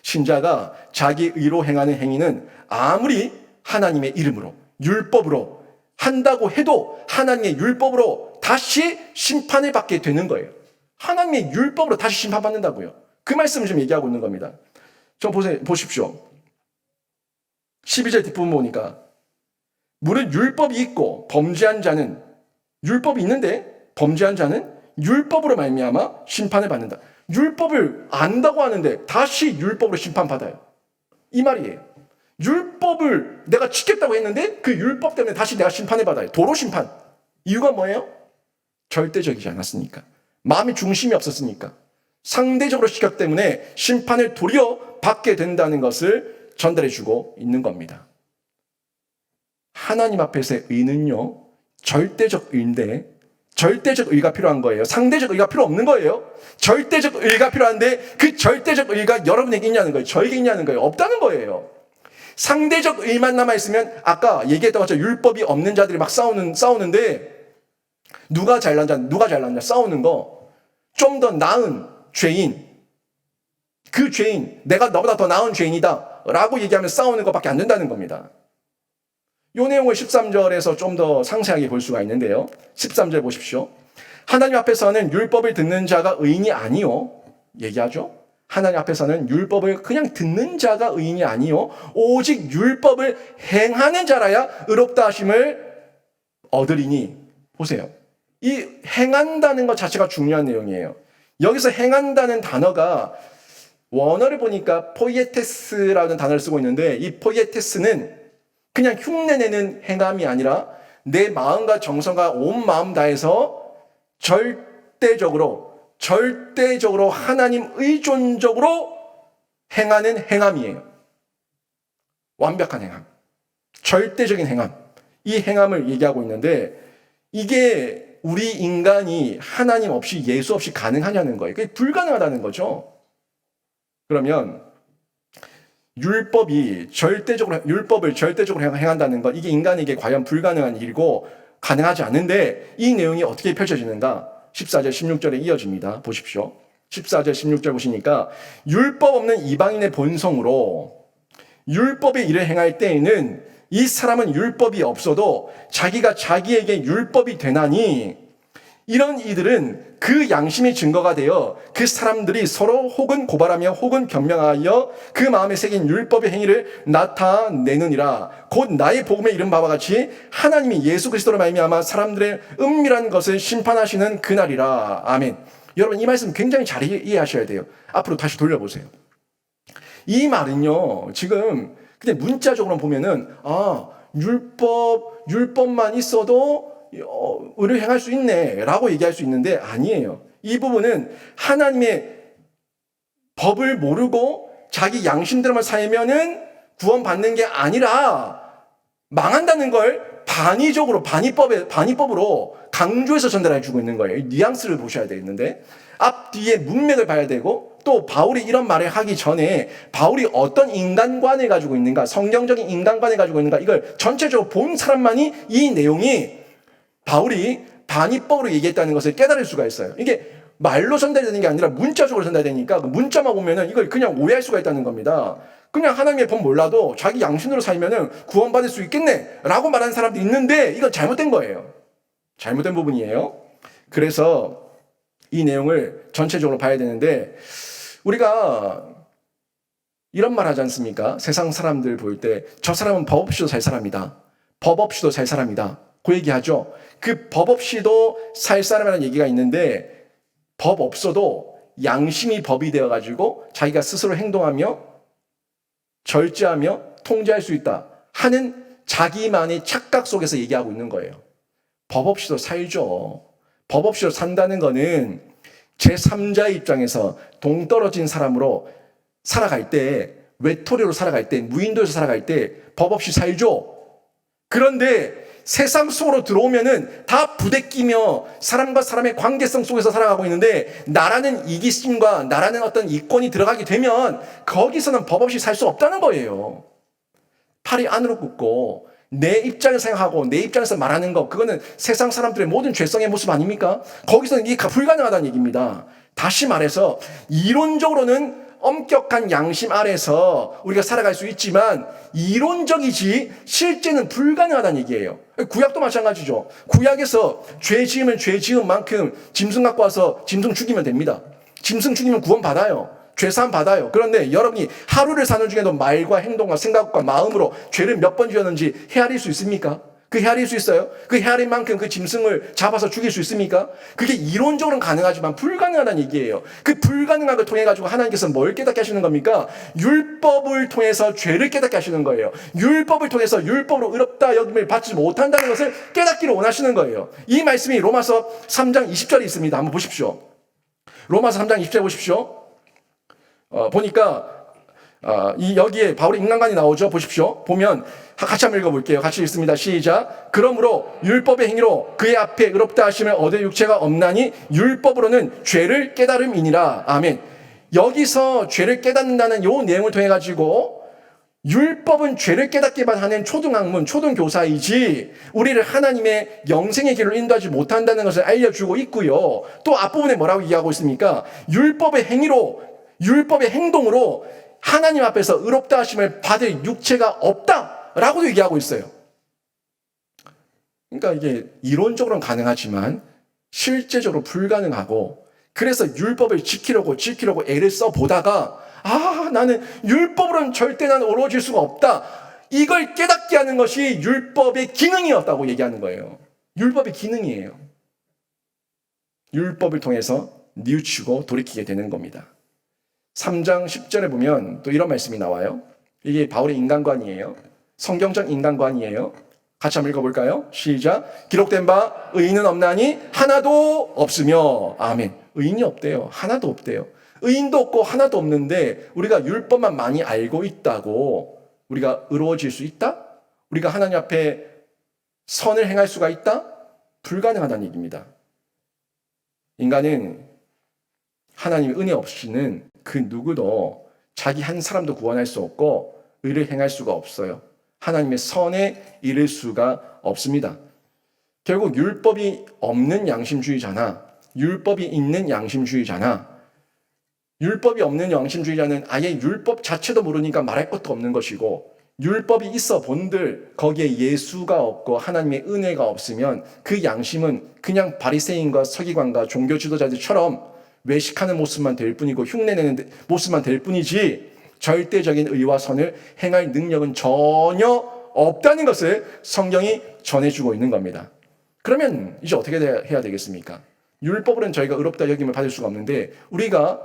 신자가 자기 의로 행하는 행위는 아무리 하나님의 이름으로, 율법으로 한다고 해도 하나님의 율법으로 다시 심판을 받게 되는 거예요. 하나님의 율법으로 다시 심판받는다고요. 그 말씀을 좀 얘기하고 있는 겁니다. 좀 보십시오. 12절 뒷부분 보니까 무릇 율법이 있고 범죄한 자는, 율법이 있는데 범죄한 자는 율법으로 말미암아 심판을 받는다. 율법을 안다고 하는데 다시 율법으로 심판받아요. 이 말이에요. 율법을 내가 지켰다고 했는데 그 율법 때문에 다시 내가 심판을 받아요. 도로 심판. 이유가 뭐예요? 절대적이지 않았으니까. 마음의 중심이 없었으니까. 상대적으로 시켰기 때문에 심판을 도리어 받게 된다는 것을 전달해주고 있는 겁니다. 하나님 앞에서의 의는요, 절대적 의인데 절대적 의가 필요한 거예요. 상대적 의가 필요 없는 거예요. 절대적 의가 필요한데 그 절대적 의가 여러분에게 있냐는 거예요. 저에게 있냐는 거예요. 없다는 거예요. 상대적 의만 남아있으면 아까 얘기했던 것처럼 율법이 없는 자들이 막 싸우는데 누가 잘났냐 싸우는 거 좀 더 나은 죄인, 그 죄인, 내가 너보다 더 나은 죄인이다 라고 얘기하면 싸우는 것밖에 안 된다는 겁니다. 이 내용을 13절에서 좀 더 상세하게 볼 수가 있는데요. 13절 보십시오. 하나님 앞에서는 율법을 듣는 자가 의인이 아니요. 얘기하죠. 하나님 앞에서는 율법을 그냥 듣는 자가 의인이 아니요. 오직 율법을 행하는 자라야 의롭다 하심을 얻으리니. 보세요. 이 행한다는 것 자체가 중요한 내용이에요. 여기서 행한다는 단어가 원어를 보니까 포이에테스라는 단어를 쓰고 있는데 이 포이에테스는 그냥 흉내내는 행함이 아니라 내 마음과 정성과 온 마음 다해서 절대적으로 하나님 의존적으로 행하는 행함이에요. 완벽한 행함. 절대적인 행함. 이 행함을 얘기하고 있는데 이게 우리 인간이 하나님 없이 예수 없이 가능하냐는 거예요. 그게 불가능하다는 거죠. 그러면 율법을 절대적으로 행한다는 것, 이게 인간에게 과연 불가능한 일이고 가능하지 않은데 이 내용이 어떻게 펼쳐지는가? 14절 16절에 이어집니다. 보십시오. 14절 16절 보시니까 율법 없는 이방인의 본성으로 율법의 일을 행할 때에는 이 사람은 율법이 없어도 자기가 자기에게 율법이 되나니 이런 이들은 그 양심이 증거가 되어 그 사람들이 서로 혹은 고발하며 혹은 변명하여 그 마음에 새긴 율법의 행위를 나타내느니라. 곧 나의 복음에 이른 바와 같이 하나님이 예수 그리스도로 말미암아 사람들의 은밀한 것을 심판하시는 그날이라. 아멘. 여러분 이 말씀 굉장히 잘 이해하셔야 돼요. 앞으로 다시 돌려보세요. 이 말은요 지금 그냥 문자적으로 보면은 율법만 있어도 의를 행할 수 있네 라고 얘기할 수 있는데 아니에요. 이 부분은 하나님의 법을 모르고 자기 양심대로만 살면은 구원받는 게 아니라 망한다는 걸 반의법으로 강조해서 전달해 주고 있는 거예요. 이 뉘앙스를 보셔야 되겠는데, 앞뒤에 문맥을 봐야 되고, 또 바울이 이런 말을 하기 전에 바울이 어떤 인간관을 가지고 있는가, 성경적인 인간관을 가지고 있는가, 이걸 전체적으로 본 사람만이 이 내용이 바울이 반의법으로 얘기했다는 것을 깨달을 수가 있어요. 이게 말로 전달되는 게 아니라 문자적으로 전달되니까 그 문자만 보면은 이걸 그냥 오해할 수가 있다는 겁니다. 그냥 하나님의 법 몰라도 자기 양심으로 살면은 구원받을 수 있겠네 라고 말하는 사람도 있는데, 이건 잘못된 거예요. 잘못된 부분이에요. 그래서 이 내용을 전체적으로 봐야 되는데, 우리가 이런 말 하지 않습니까? 세상 사람들 볼 때 저 사람은 법 없이도 살 사람이다. 법 없이도 살 사람이다. 그 얘기하죠. 그 법 없이도 살 사람이라는 얘기가 있는데, 법 없어도 양심이 법이 되어가지고 자기가 스스로 행동하며 절제하며 통제할 수 있다 하는 자기만의 착각 속에서 얘기하고 있는 거예요. 법 없이도 살죠. 법 없이도 산다는 거는 제3자의 입장에서 동떨어진 사람으로 살아갈 때, 외톨이로 살아갈 때, 무인도에서 살아갈 때 법 없이 살죠. 그런데 세상 속으로 들어오면은 다 부대끼며 사람과 사람의 관계성 속에서 살아가고 있는데, 나라는 이기심과 나라는 어떤 이권이 들어가게 되면 거기서는 법 없이 살 수 없다는 거예요. 팔이 안으로 굽고 내 입장에서 생각하고 내 입장에서 말하는 거, 그거는 세상 사람들의 모든 죄성의 모습 아닙니까? 거기서는 이게 불가능하다는 얘기입니다. 다시 말해서 이론적으로는 엄격한 양심 아래서 우리가 살아갈 수 있지만 이론적이지 실제는 불가능하다는 얘기예요. 구약도 마찬가지죠. 구약에서 죄 지으면 죄 지은 만큼 짐승 갖고 와서 짐승 죽이면 됩니다. 짐승 죽이면 구원 받아요. 죄사함 받아요. 그런데 여러분이 하루를 사는 중에도 말과 행동과 생각과 마음으로 죄를 몇 번 지었는지 헤아릴 수 있습니까? 그 헤아릴 수 있어요? 그 헤아릴 만큼 그 짐승을 잡아서 죽일 수 있습니까? 그게 이론적으로는 가능하지만 불가능하다는 얘기예요. 그 불가능한 걸 통해 가지고 하나님께서 뭘 깨닫게 하시는 겁니까? 율법을 통해서 죄를 깨닫게 하시는 거예요. 율법을 통해서 율법으로 의롭다 여김을 받지 못한다는 것을 깨닫기를 원하시는 거예요. 이 말씀이 로마서 3장 20절에 있습니다. 한번 보십시오. 로마서 3장 20절 보십시오. 보니까 여기에 바울의 인간관이 나오죠. 보십시오. 보면 같이 한번 읽어볼게요. 같이 읽습니다. 시작. 그러므로 율법의 행위로 그의 앞에 의롭다 하심을 얻을 육체가 없나니 율법으로는 죄를 깨달음이니라. 아멘. 여기서 죄를 깨닫는다는 요 내용을 통해 가지고 율법은 죄를 깨닫기만 하는 초등학문, 초등교사이지 우리를 하나님의 영생의 길로 인도하지 못한다는 것을 알려주고 있고요. 또 앞부분에 뭐라고 이야기하고 있습니까? 율법의 행위로, 율법의 행동으로 하나님 앞에서 의롭다 하심을 받을 육체가 없다라고도 얘기하고 있어요. 그러니까 이게 이론적으로는 가능하지만 실제적으로 불가능하고, 그래서 율법을 지키려고 애를 써보다가 나는 율법으로는 절대 나는 어려워질 수가 없다, 이걸 깨닫게 하는 것이 율법의 기능이었다고 얘기하는 거예요. 율법의 기능이에요. 율법을 통해서 뉘우치고 돌이키게 되는 겁니다. 3장 10절에 보면 또 이런 말씀이 나와요. 이게 바울의 인간관이에요. 성경적 인간관이에요. 같이 한번 읽어볼까요? 시작. 기록된 바 의인은 없나니 하나도 없으며. 아멘. 의인이 없대요. 하나도 없대요. 의인도 없고 하나도 없는데 우리가 율법만 많이 알고 있다고 우리가 의로워질 수 있다? 우리가 하나님 앞에 선을 행할 수가 있다? 불가능하다는 얘기입니다. 인간은 하나님의 은혜 없이는 그 누구도 자기 한 사람도 구원할 수 없고 의를 행할 수가 없어요. 하나님의 선에 이를 수가 없습니다. 결국 율법이 없는 양심주의자나 율법이 있는 양심주의자나, 율법이 없는 양심주의자는 아예 율법 자체도 모르니까 말할 것도 없는 것이고, 율법이 있어 본들 거기에 예수가 없고 하나님의 은혜가 없으면 그 양심은 그냥 바리새인과 서기관과 종교 지도자들처럼 외식하는 모습만 될 뿐이고 흉내내는 모습만 될 뿐이지 절대적인 의와 선을 행할 능력은 전혀 없다는 것을 성경이 전해주고 있는 겁니다. 그러면 이제 어떻게 해야 되겠습니까? 율법으로는 저희가 의롭다 여김을 받을 수가 없는데 우리가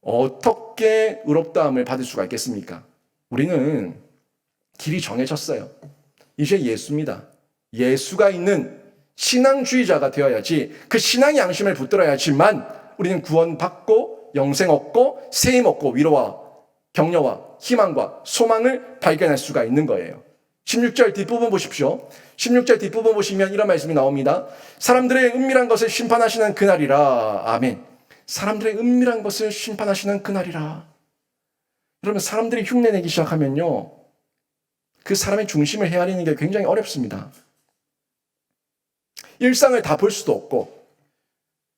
어떻게 의롭다함을 받을 수가 있겠습니까? 우리는 길이 정해졌어요. 이제 예수입니다. 예수가 있는 신앙주의자가 되어야지, 그 신앙의 양심을 붙들어야지만 우리는 구원받고 얻고 영생 얻고 세임 얻고 위로와 격려와 희망과 소망을 발견할 수가 있는 거예요. 16절 뒷부분 보십시오. 16절 뒷부분 보시면 이런 말씀이 나옵니다. 사람들의 은밀한 것을 심판하시는 그날이라. 아멘. 사람들의 은밀한 것을 심판하시는 그날이라. 여러분, 사람들이 흉내내기 시작하면요, 그 사람의 중심을 헤아리는 게 굉장히 어렵습니다. 일상을 다 볼 수도 없고,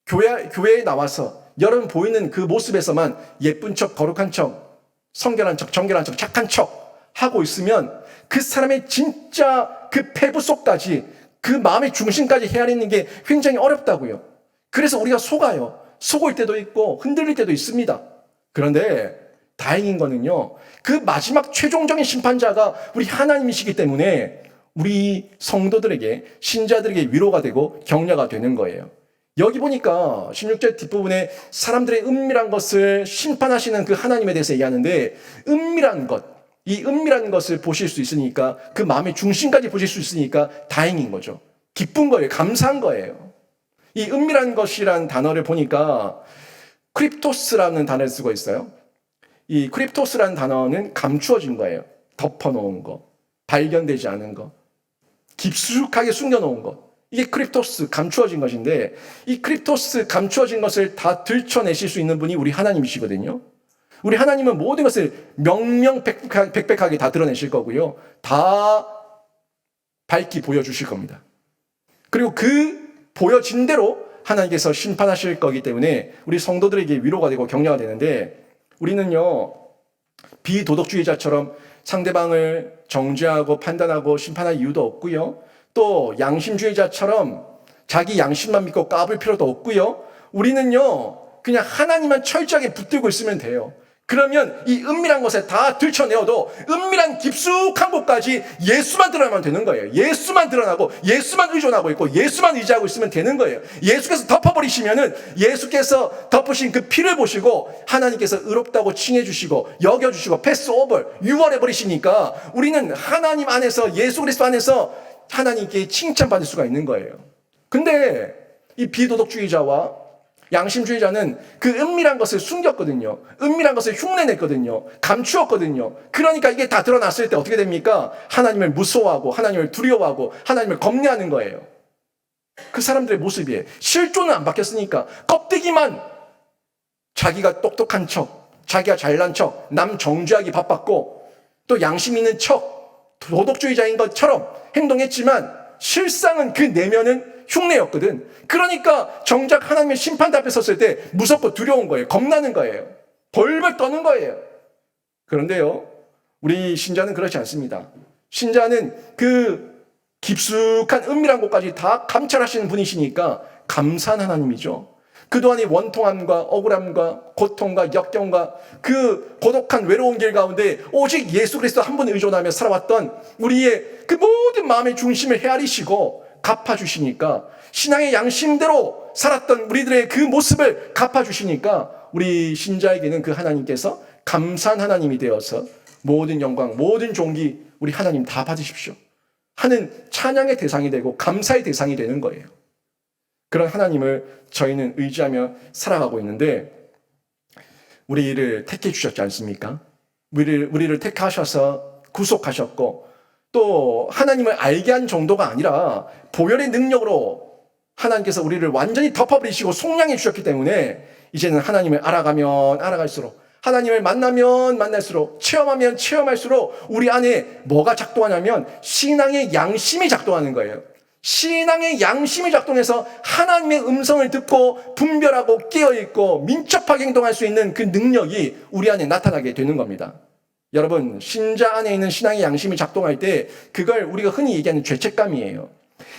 교회에 나와서 여러분 보이는 그 모습에서만 예쁜 척, 거룩한 척, 성결한 척, 정결한 척, 착한 척 하고 있으면 그 사람의 진짜 그 폐부 속까지, 그 마음의 중심까지 헤아리는 게 굉장히 어렵다고요. 그래서 우리가 속아요. 속을 때도 있고 흔들릴 때도 있습니다. 그런데 다행인 거는요, 그 마지막 최종적인 심판자가 우리 하나님이시기 때문에 우리 성도들에게, 신자들에게 위로가 되고 격려가 되는 거예요. 여기 보니까 16절 뒷부분에 사람들의 은밀한 것을 심판하시는 그 하나님에 대해서 얘기하는데, 은밀한 것, 이 은밀한 것을 보실 수 있으니까, 그 마음의 중심까지 보실 수 있으니까 다행인 거죠. 기쁜 거예요. 감사한 거예요. 이 은밀한 것이라는 단어를 보니까 크립토스라는 단어를 쓰고 있어요. 이 크립토스라는 단어는 감추어진 거예요. 덮어놓은 거, 발견되지 않은 거, 깊숙하게 숨겨놓은 것. 이게 크립토스, 감추어진 것인데, 이 크립토스, 감추어진 것을 다 들춰내실 수 있는 분이 우리 하나님이시거든요. 우리 하나님은 모든 것을 명명백백하게 다 드러내실 거고요. 다 밝히 보여주실 겁니다. 그리고 그 보여진 대로 하나님께서 심판하실 거기 때문에 우리 성도들에게 위로가 되고 격려가 되는데, 우리는요, 비도덕주의자처럼 상대방을 정죄하고 판단하고 심판할 이유도 없고요. 또 양심주의자처럼 자기 양심만 믿고 까불 필요도 없고요. 우리는요, 그냥 하나님만 철저하게 붙들고 있으면 돼요. 그러면 이 은밀한 것에 다 들춰내어도 은밀한 깊숙한 곳까지 예수만 드러나면 되는 거예요. 예수만 드러나고 예수만 의존하고 있고 예수만 의지하고 있으면 되는 거예요. 예수께서 덮어버리시면은 예수께서 덮으신 그 피를 보시고 하나님께서 의롭다고 칭해주시고 여겨주시고 패스오버 유월해버리시니까 우리는 하나님 안에서, 예수 그리스도 안에서 하나님께 칭찬받을 수가 있는 거예요. 근데 이 비도덕주의자와 양심주의자는 그 은밀한 것을 숨겼거든요. 은밀한 것을 흉내냈거든요. 감추었거든요. 그러니까 이게 다 드러났을 때 어떻게 됩니까? 하나님을 무서워하고 하나님을 두려워하고 하나님을 겁내하는 거예요. 그 사람들의 모습이에요. 실존은 안 바뀌었으니까 껍데기만 자기가 똑똑한 척, 자기가 잘난 척, 남 정죄하기 바빴고 또 양심 있는 척, 도덕주의자인 것처럼 행동했지만 실상은 그 내면은 흉내였거든. 그러니까 정작 하나님의 심판 앞에 섰을 때 무섭고 두려운 거예요. 겁나는 거예요. 벌벌 떠는 거예요. 그런데요, 우리 신자는 그렇지 않습니다. 신자는 그 깊숙한 은밀한 곳까지 다 감찰하시는 분이시니까 감사한 하나님이죠. 그동안의 원통함과 억울함과 고통과 역경과 그 고독한 외로운 길 가운데 오직 예수 그리스도 한 분 의존하며 살아왔던 우리의 그 모든 마음의 중심을 헤아리시고 갚아주시니까, 신앙의 양심대로 살았던 우리들의 그 모습을 갚아주시니까 우리 신자에게는 그 하나님께서 감사한 하나님이 되어서 모든 영광, 모든 존귀 우리 하나님 다 받으십시오 하는 찬양의 대상이 되고 감사의 대상이 되는 거예요. 그런 하나님을 저희는 의지하며 살아가고 있는데, 우리를 택해 주셨지 않습니까? 우리를 택하셔서 구속하셨고, 또 하나님을 알게 한 정도가 아니라 보혈의 능력으로 하나님께서 우리를 완전히 덮어버리시고 속량해 주셨기 때문에 이제는 하나님을 알아가면 알아갈수록, 하나님을 만나면 만날수록, 체험하면 체험할수록 우리 안에 뭐가 작동하냐면 신앙의 양심이 작동하는 거예요. 신앙의 양심이 작동해서 하나님의 음성을 듣고 분별하고 깨어있고 민첩하게 행동할 수 있는 그 능력이 우리 안에 나타나게 되는 겁니다. 여러분, 신자 안에 있는 신앙의 양심이 작동할 때 그걸 우리가 흔히 얘기하는 죄책감이에요.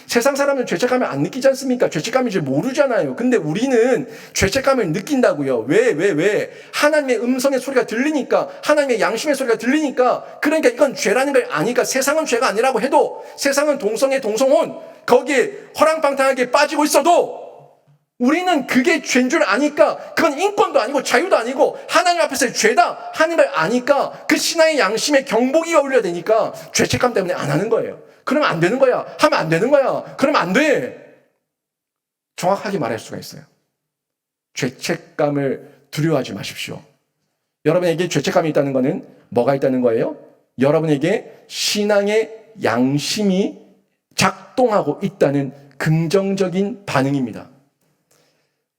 세상 사람은 죄책감을 안 느끼지 않습니까? 죄책감을 이제 모르잖아요. 근데 우리는 죄책감을 느낀다고요. 왜? 하나님의 음성의 소리가 들리니까, 하나님의 양심의 소리가 들리니까, 그러니까 이건 죄라는 걸 아니까. 세상은 죄가 아니라고 해도, 세상은 동성애, 동성혼, 거기에 허랑방탕하게 빠지고 있어도 우리는 그게 죄인 줄 아니까, 그건 인권도 아니고 자유도 아니고 하나님 앞에서의 죄다 하는 걸 아니까 그 신앙의 양심에 경보기가 울려야 되니까 죄책감 때문에 안 하는 거예요. 그러면 안 되는 거야. 하면 안 되는 거야. 그러면 안 돼. 정확하게 말할 수가 있어요. 죄책감을 두려워하지 마십시오. 여러분에게 죄책감이 있다는 것은 뭐가 있다는 거예요? 여러분에게 신앙의 양심이 작동하고 있다는 긍정적인 반응입니다.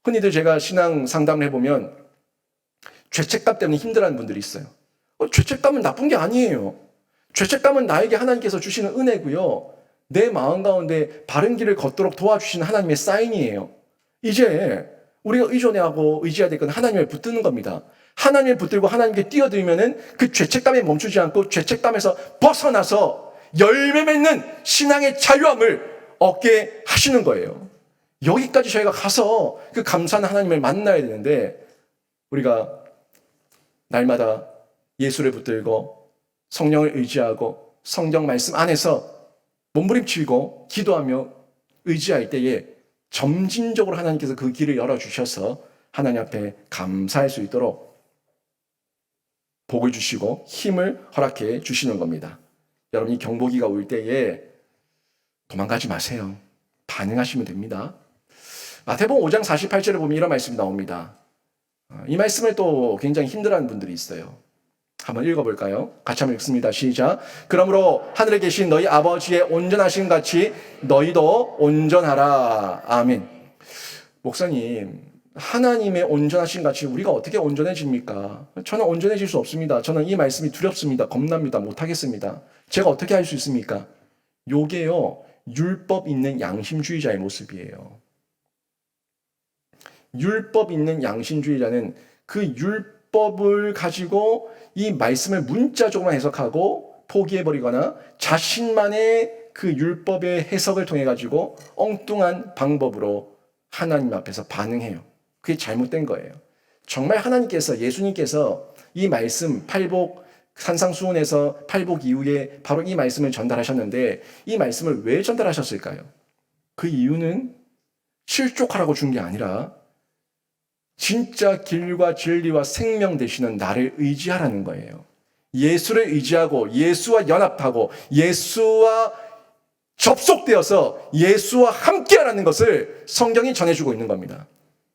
흔히들 제가 신앙 상담을 해보면 죄책감 때문에 힘들어하는 분들이 있어요. 죄책감은 나쁜 게 아니에요. 죄책감은 나에게 하나님께서 주시는 은혜고요. 내 마음 가운데 바른 길을 걷도록 도와주시는 하나님의 사인이에요. 이제 우리가 의존하고 의지해야 될 건 하나님을 붙드는 겁니다. 하나님을 붙들고 하나님께 뛰어들면은 그 죄책감에 멈추지 않고 죄책감에서 벗어나서 열매 맺는 신앙의 자유함을 얻게 하시는 거예요. 여기까지 저희가 가서 그 감사한 하나님을 만나야 되는데 우리가 날마다 예수를 붙들고 성령을 의지하고 성경 말씀 안에서 몸부림치고 기도하며 의지할 때에 점진적으로 하나님께서 그 길을 열어주셔서 하나님 앞에 감사할 수 있도록 복을 주시고 힘을 허락해 주시는 겁니다. 여러분이 경보기가 올 때에 도망가지 마세요. 반응하시면 됩니다. 마태복음 5장 48절에 보면 이런 말씀이 나옵니다. 이 말씀을 또 굉장히 힘들어하는 분들이 있어요. 한번 읽어볼까요? 같이 한번 읽습니다. 시작. 그러므로 하늘에 계신 너희 아버지의 온전하신 같이 너희도 온전하라. 아멘. 목사님, 하나님의 온전하신 같이 우리가 어떻게 온전해집니까? 저는 온전해질 수 없습니다. 저는 이 말씀이 두렵습니다. 겁납니다. 못하겠습니다. 제가 어떻게 할 수 있습니까? 요게요, 율법 있는 양심주의자의 모습이에요. 율법 있는 양심주의자는 그 율법을 가지고 이 말씀을 문자적으로만 해석하고 포기해버리거나 자신만의 그 율법의 해석을 통해 가지고 엉뚱한 방법으로 하나님 앞에서 반응해요. 그게 잘못된 거예요. 정말 하나님께서, 예수님께서 이 말씀 팔복 산상수훈에서 팔복 이후에 바로 이 말씀을 전달하셨는데 이 말씀을 왜 전달하셨을까요? 그 이유는 실족하라고 준 게 아니라 진짜 길과 진리와 생명 되시는 나를 의지하라는 거예요. 예수를 의지하고 예수와 연합하고 예수와 접속되어서 예수와 함께하라는 것을 성경이 전해주고 있는 겁니다.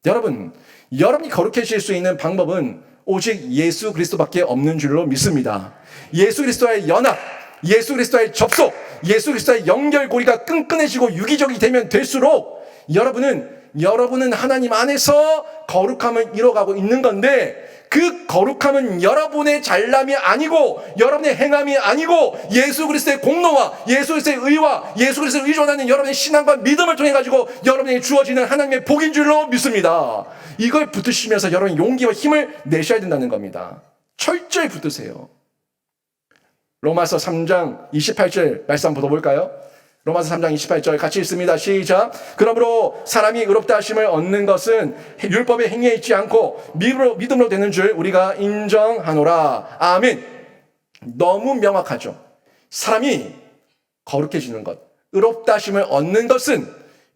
여러분이 거룩해질 수 있는 방법은 오직 예수 그리스도밖에 없는 줄로 믿습니다. 예수 그리스도와의 연합, 예수 그리스도와의 접속, 예수 그리스도와의 연결고리가 끈끈해지고 유기적이 되면 될수록 여러분은 하나님 안에서 거룩함을 이뤄가고 있는 건데 그 거룩함은 여러분의 잘남이 아니고 여러분의 행함이 아니고 예수 그리스도의 공로와 예수 그리스도의 의와 예수 그리스도를 의존하는 여러분의 신앙과 믿음을 통해 가지고 여러분에게 주어지는 하나님의 복인 줄로 믿습니다. 이걸 붙드시면서 여러분 용기와 힘을 내셔야 된다는 겁니다. 철저히 붙드세요. 로마서 3장 28절 말씀 한번 볼까요? 로마서 3장 28절 같이 읽습니다. 시작. 그러므로 사람이 의롭다 하심을 얻는 것은 율법의 행위에 있지 않고 믿음으로 되는 줄 우리가 인정하노라. 아멘. 너무 명확하죠. 사람이 거룩해지는 것, 의롭다 하심을 얻는 것은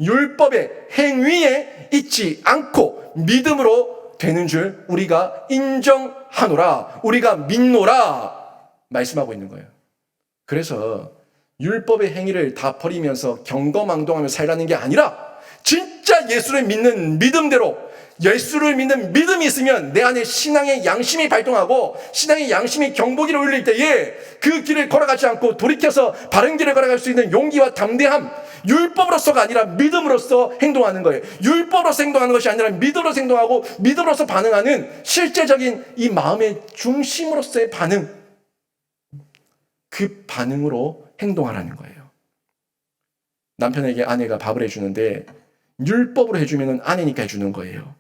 율법의 행위에 있지 않고 믿음으로 되는 줄 우리가 인정하노라. 우리가 믿노라. 말씀하고 있는 거예요. 그래서 율법의 행위를 다 버리면서 경거망동하며 살라는 게 아니라 진짜 예수를 믿는 믿음대로 예수를 믿는 믿음이 있으면 내 안에 신앙의 양심이 발동하고 신앙의 양심이 경보기를 울릴 때에 그 길을 걸어가지 않고 돌이켜서 바른 길을 걸어갈 수 있는 용기와 담대함, 율법으로서가 아니라 믿음으로서 행동하는 거예요. 율법으로서 행동하는 것이 아니라 믿음으로서 행동하고 믿음으로서 반응하는 실제적인 이 마음의 중심으로서의 반응, 그 반응으로 행동하라는 거예요. 남편에게 아내가 밥을 해주는데 율법으로 해주면 아내니까 해주는 거예요.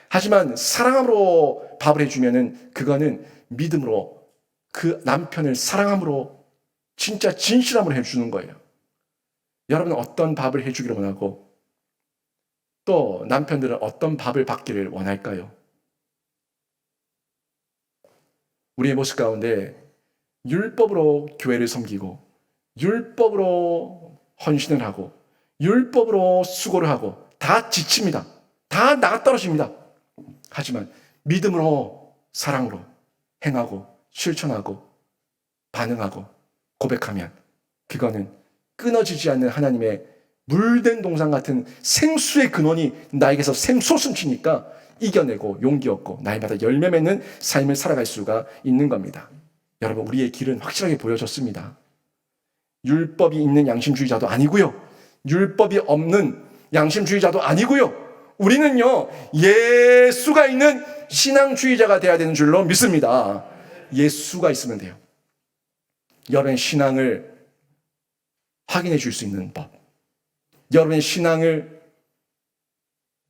하지만 사랑함으로 밥을 해주면 그거는 믿음으로 그 남편을 사랑함으로 진짜 진실함으로 해주는 거예요. 여러분은 어떤 밥을 해주기를 원하고 또 남편들은 어떤 밥을 받기를 원할까요? 우리의 모습 가운데 율법으로 교회를 섬기고 율법으로 헌신을 하고 율법으로 수고를 하고 다 지칩니다. 다 나가 떨어집니다. 하지만 믿음으로 사랑으로 행하고 실천하고 반응하고 고백하면 그거는 끊어지지 않는 하나님의 물된 동상 같은 생수의 근원이 나에게서 샘솟음 치니까 이겨내고 용기 얻고 날마다 열매 맺는 삶을 살아갈 수가 있는 겁니다. 여러분, 우리의 길은 확실하게 보여졌습니다. 율법이 있는 양심주의자도 아니고요. 율법이 없는 양심주의자도 아니고요. 우리는요, 예수가 있는 신앙주의자가 되어야 되는 줄로 믿습니다. 예수가 있으면 돼요. 여러분의 신앙을 확인해 줄 수 있는 법, 여러분의 신앙을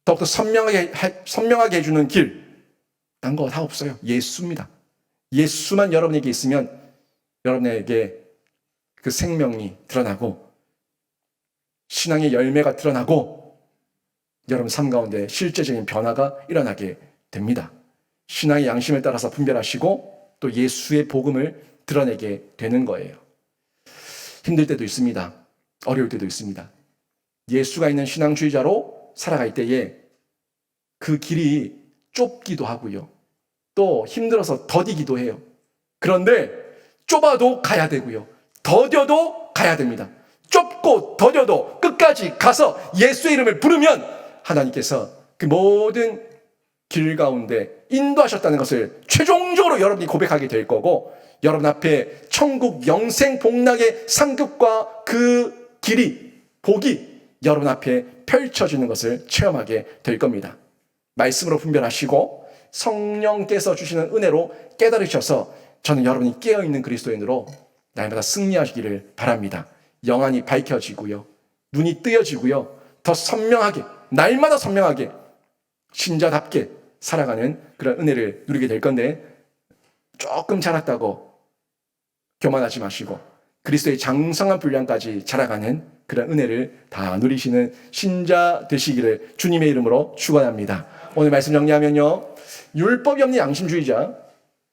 더욱더 선명하게 해주는 길, 딴 거 다 없어요. 예수입니다. 예수만 여러분에게 있으면 여러분에게 그 생명이 드러나고 신앙의 열매가 드러나고 여러분 삶 가운데 실제적인 변화가 일어나게 됩니다. 신앙의 양심을 따라서 분별하시고 또 예수의 복음을 드러내게 되는 거예요. 힘들 때도 있습니다. 어려울 때도 있습니다. 예수가 있는 신앙주의자로 살아갈 때에 그 길이 좁기도 하고요. 또 힘들어서 더디기도 해요. 그런데 좁아도 가야 되고요. 더뎌도 가야 됩니다. 좁고 더뎌도 끝까지 가서 예수의 이름을 부르면 하나님께서 그 모든 길 가운데 인도하셨다는 것을 최종적으로 여러분이 고백하게 될 거고, 여러분 앞에 천국 영생 복락의 상급과 그 길이, 복이 여러분 앞에 펼쳐지는 것을 체험하게 될 겁니다. 말씀으로 분별하시고 성령께서 주시는 은혜로 깨달으셔서 저는 여러분이 깨어있는 그리스도인으로 날마다 승리하시기를 바랍니다. 영안이 밝혀지고요. 눈이 뜨여지고요. 더 선명하게, 날마다 선명하게 신자답게 살아가는 그런 은혜를 누리게 될 건데, 조금 자랐다고 교만하지 마시고 그리스도의 장성한 분량까지 자라가는 그런 은혜를 다 누리시는 신자 되시기를 주님의 이름으로 축원합니다. 오늘 말씀 정리하면요, 율법이 없는 양심주의자,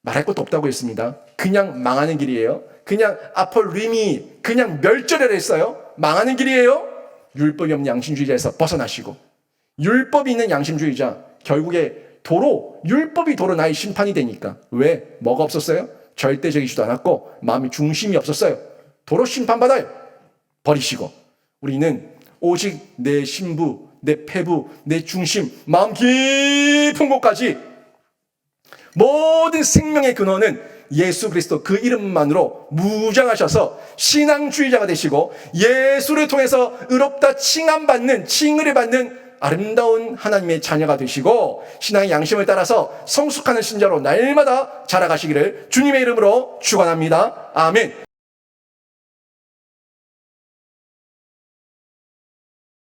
말할 것도 없다고 했습니다. 그냥 망하는 길이에요. 그냥 아폴림이 그냥 멸절을 했어요. 망하는 길이에요. 율법이 없는 양심주의자에서 벗어나시고, 율법이 있는 양심주의자, 결국에 율법이 도로 나의 심판이 되니까. 왜? 뭐가 없었어요? 절대적이지도 않았고 마음의 중심이 없었어요. 도로 심판받아요. 버리시고 우리는 오직 내 신부, 내 폐부, 내 중심, 마음 깊은 곳까지 모든 생명의 근원은 예수 그리스도 그 이름만으로 무장하셔서 신앙주의자가 되시고, 예수를 통해서 의롭다 칭의를 받는 아름다운 하나님의 자녀가 되시고, 신앙의 양심을 따라서 성숙하는 신자로 날마다 자라가시기를 주님의 이름으로 축원합니다. 아멘.